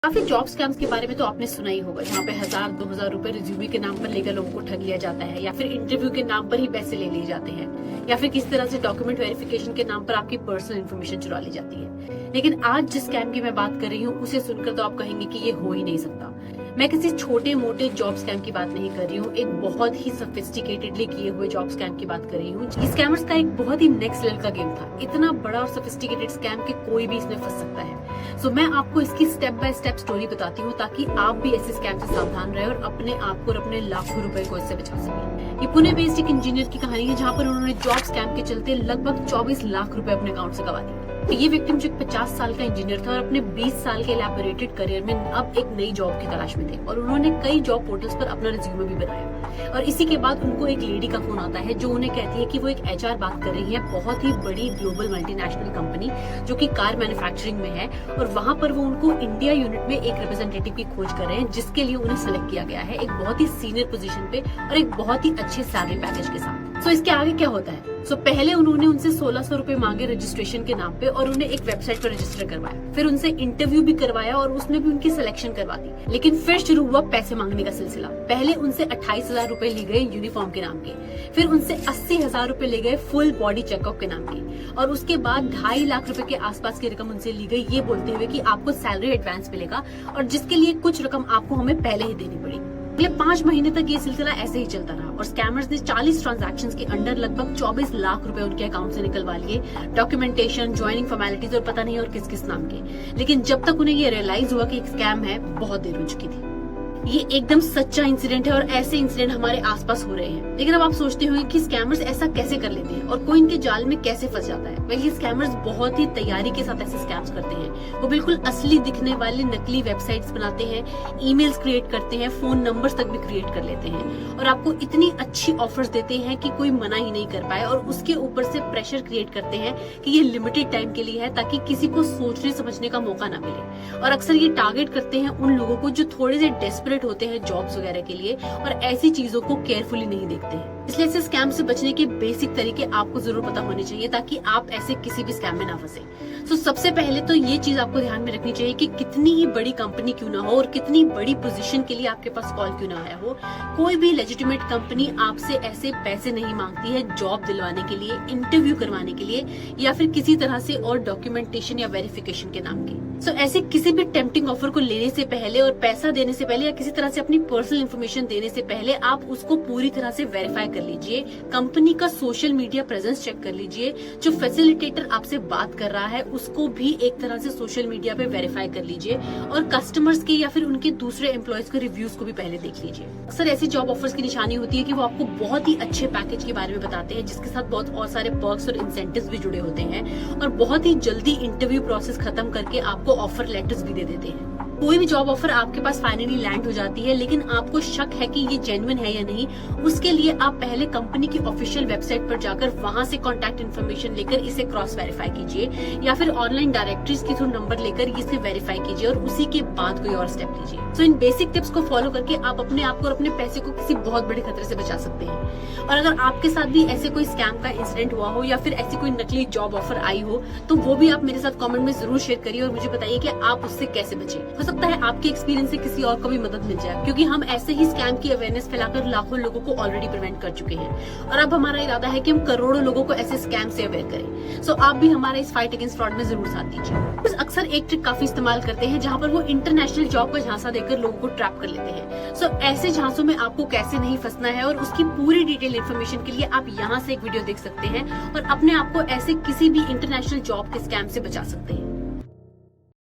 काफी job scams के बारे में तो आपने सुना ही होगा, जहाँ पे 1000-2000 रुपए रिज्यूमे के नाम पर लेकर लोगों को ठग लिया जाता है, या फिर इंटरव्यू के नाम पर ही पैसे ले लिए जाते हैं, या फिर किसी तरह से डॉक्यूमेंट वेरिफिकेशन के नाम पर आपकी पर्सनल इन्फॉर्मेशन चुरा ली जाती है। लेकिन आज जिस स्कैम की मैं बात कर रही हूँ उसे सुनकर तो आप कहेंगे कि ये हो ही नहीं सकता। मैं किसी छोटे मोटे जॉब स्कैम की बात नहीं कर रही हूँ, एक बहुत ही सोफिस्टिकेटेडली किए हुए जॉब स्कैम की बात कर रही हूँ। इस स्कैमर्स का एक बहुत ही नेक्स्ट लेवल का गेम था, इतना बड़ा और सोफिस्टिकेटेड स्कैम कि कोई भी इसमें फंस सकता है। सो मैं आपको इसकी स्टेप बाय स्टेप स्टोरी बताती हूँ ताकि आप भी ऐसे स्कैम से सावधान रहे और अपने आप को और अपने लाखों रुपए को इससे बचा सकें। ये पुणे बेस्ड एक इंजीनियर की कहानी है, जहाँ पर उन्होंने जॉब स्कैम के चलते लगभग 24 लाख रुपए अपने अकाउंट से गवा दिए। ये विक्टिम जो 50 साल का इंजीनियर था और अपने 20 साल के इलैबोरेटेड करियर में अब एक नई जॉब की तलाश में थे, और उन्होंने कई जॉब पोर्टल्स पर अपना रिज्यूमे भी बनाया। और इसी के बाद उनको एक लेडी का फोन आता है जो उन्हें कहती है कि वो एक एचआर बात कर रही है, बहुत ही बड़ी ग्लोबल मल्टीनेशनल कंपनी जो कि कार मैन्युफैक्चरिंग में है, और वहां पर वो उनको इंडिया यूनिट में एक रिप्रेजेंटेटिव की खोज कर रहे हैं, जिसके लिए उन्हें सेलेक्ट किया गया है एक बहुत ही सीनियर पोजीशन पे और एक बहुत ही अच्छे सैलरी पैकेज के साथ। सो इसके आगे क्या होता है? पहले उन्होंने उनसे 1600 रुपए मांगे रजिस्ट्रेशन के नाम पे, और उन्हें एक वेबसाइट पर रजिस्टर करवाया। फिर उनसे इंटरव्यू भी करवाया और उसमें भी उनकी सिलेक्शन करवा दी। लेकिन फिर शुरू हुआ पैसे मांगने का सिलसिला। पहले उनसे 28,000 रुपए लिए गए यूनिफॉर्म के नाम के, फिर उनसे 80,000 रुपए ले गए फुल बॉडी चेकअप के नाम के, और उसके बाद 2.5 लाख रुपए के आसपास की रकम उनसे ली गई, ये बोलते हुए कि आपको सैलरी एडवांस मिलेगा और जिसके लिए कुछ रकम आपको हमें पहले ही देनी पड़ेगी। अगले 5 महीने तक ये सिलसिला ऐसे ही चलता रहा और स्कैमर्स ने 40 ट्रांजैक्शंस के अंडर लगभग 24 लाख रुपए उनके अकाउंट से निकलवा लिए, डॉक्यूमेंटेशन, ज्वाइनिंग फॉर्मेलिटीज और पता नहीं और किस किस नाम के। लेकिन जब तक उन्हें ये रियलाइज हुआ कि एक स्कैम है, बहुत देर हो चुकी थी। ये एकदम सच्चा इंसिडेंट है और ऐसे इंसिडेंट हमारे आसपास हो रहे हैं। लेकिन अब आप सोचते होंगे कि स्कैमर्स ऐसा कैसे कर लेते हैं और कोई इनके जाल में कैसे फंस जाता है। वेल, ये स्कैमर्स बहुत ही तैयारी के साथ ऐसे स्कैम्स करते हैं। वो बिल्कुल असली दिखने वाले नकली वेबसाइट्स बनाते हैं, ईमेल्स क्रिएट करते हैं, फोन नंबर्स तक भी क्रिएट कर लेते हैं, और आपको इतनी अच्छी ऑफर्स देते हैं कि कोई मना ही नहीं कर पाए, और उसके ऊपर से प्रेशर क्रिएट करते हैं कि ये लिमिटेड टाइम के लिए है ताकि किसी को सोचने समझने का मौका ना मिले। और अक्सर ये टारगेट करते हैं उन लोगों को जो थोड़े से डेस्परेट होते हैं जॉब्स वगैरह के लिए और ऐसी चीजों को केयरफुली नहीं देखते हैं। इसलिए ऐसे स्कैम से बचने के बेसिक तरीके आपको जरूर पता होने चाहिए ताकि आप ऐसे किसी भी स्कैम में ना फंसे। तो सबसे पहले तो ये चीज आपको ध्यान में रखनी चाहिए कि कितनी ही बड़ी कंपनी क्यों ना हो और कितनी बड़ी पोजीशन के लिए आपके पास कॉल क्यों ना आया हो, कोई भी लेजिटिमेट कंपनी आपसे ऐसे पैसे नहीं मांगती है जॉब दिलवाने के लिए, इंटरव्यू करवाने के लिए, या फिर किसी तरह से और डॉक्यूमेंटेशन या वेरिफिकेशन के नाम के। ऐसे किसी भी टेम्पटिंग ऑफर को लेने से पहले और पैसा देने से पहले या किसी तरह से अपनी पर्सनल इन्फॉर्मेशन देने से पहले आप उसको पूरी तरह से वेरीफाई कर लीजिए। कंपनी का सोशल मीडिया प्रेजेंस चेक कर लीजिए। जो फैसिलिटेटर आपसे बात कर रहा है उसको भी एक तरह से सोशल मीडिया पे वेरीफाई कर लीजिए, और कस्टमर्स के या फिर उनके दूसरे एम्प्लॉयज के रिव्यूज को भी पहले देख लीजिए। अक्सर ऐसी जॉब ऑफर्स की निशानी होती है कि वो आपको बहुत ही अच्छे पैकेज के बारे में बताते हैं, जिसके साथ बहुत और सारे पर्क्स और इंसेंटिव्स भी जुड़े होते हैं, और बहुत ही जल्दी इंटरव्यू प्रोसेस खत्म करके आपको ऑफर लेटर्स भी दे देते हैं। कोई भी जॉब ऑफर आपके पास फाइनली लैंड हो जाती है, लेकिन आपको शक है कि ये जेन्युइन है या नहीं, उसके लिए आप पहले कंपनी की ऑफिशियल वेबसाइट पर जाकर वहां से कॉन्टैक्ट इन्फॉर्मेशन लेकर इसे क्रॉस वेरीफाई कीजिए, या फिर ऑनलाइन डायरेक्टरीज के थ्रू नंबर लेकर इसे वेरीफाई कीजिए, और उसी के बाद कोई और स्टेप लीजिए। इन बेसिक टिप्स को फॉलो करके आप अपने आप को और अपने पैसे को किसी बहुत बड़े खतरे से बचा सकते हैं। और अगर आपके साथ भी ऐसे कोई स्कैम का इंसिडेंट हुआ हो या फिर ऐसी कोई नकली जॉब ऑफर आई हो, तो वो भी आप मेरे साथ कमेंट में जरूर शेयर करिए और मुझे बताइए कि आप उससे कैसे बचे। हो सकता है आपके एक्सपीरियंस से किसी और को भी मदद मिल जाए, क्योंकि हम ऐसे ही स्कैम की अवेयरनेस फैलाकर लाखों लोगों को ऑलरेडी प्रिवेंट कर चुके हैं, और अब हमारा इरादा है कि हम करोड़ों लोगों को ऐसे स्कैम से अवेयर करें। आप भी हमारे इस फाइट अगेंस्ट फ्रॉड में जरूर साथ दीजिए। अक्सर एक ट्रिक काफी इस्तेमाल करते हैं जहां पर वो इंटरनेशनल जॉब का झांसा देकर लोगों को ट्रैप कर लेते हैं। ऐसे झांसों में आपको कैसे नहीं फंसना है और उसकी पूरी डिटेल इन्फॉर्मेशन के लिए आप यहाँ से एक वीडियो देख सकते हैं और अपने आप को ऐसे किसी भी इंटरनेशनल जॉब के स्कैम से बचा सकते हैं।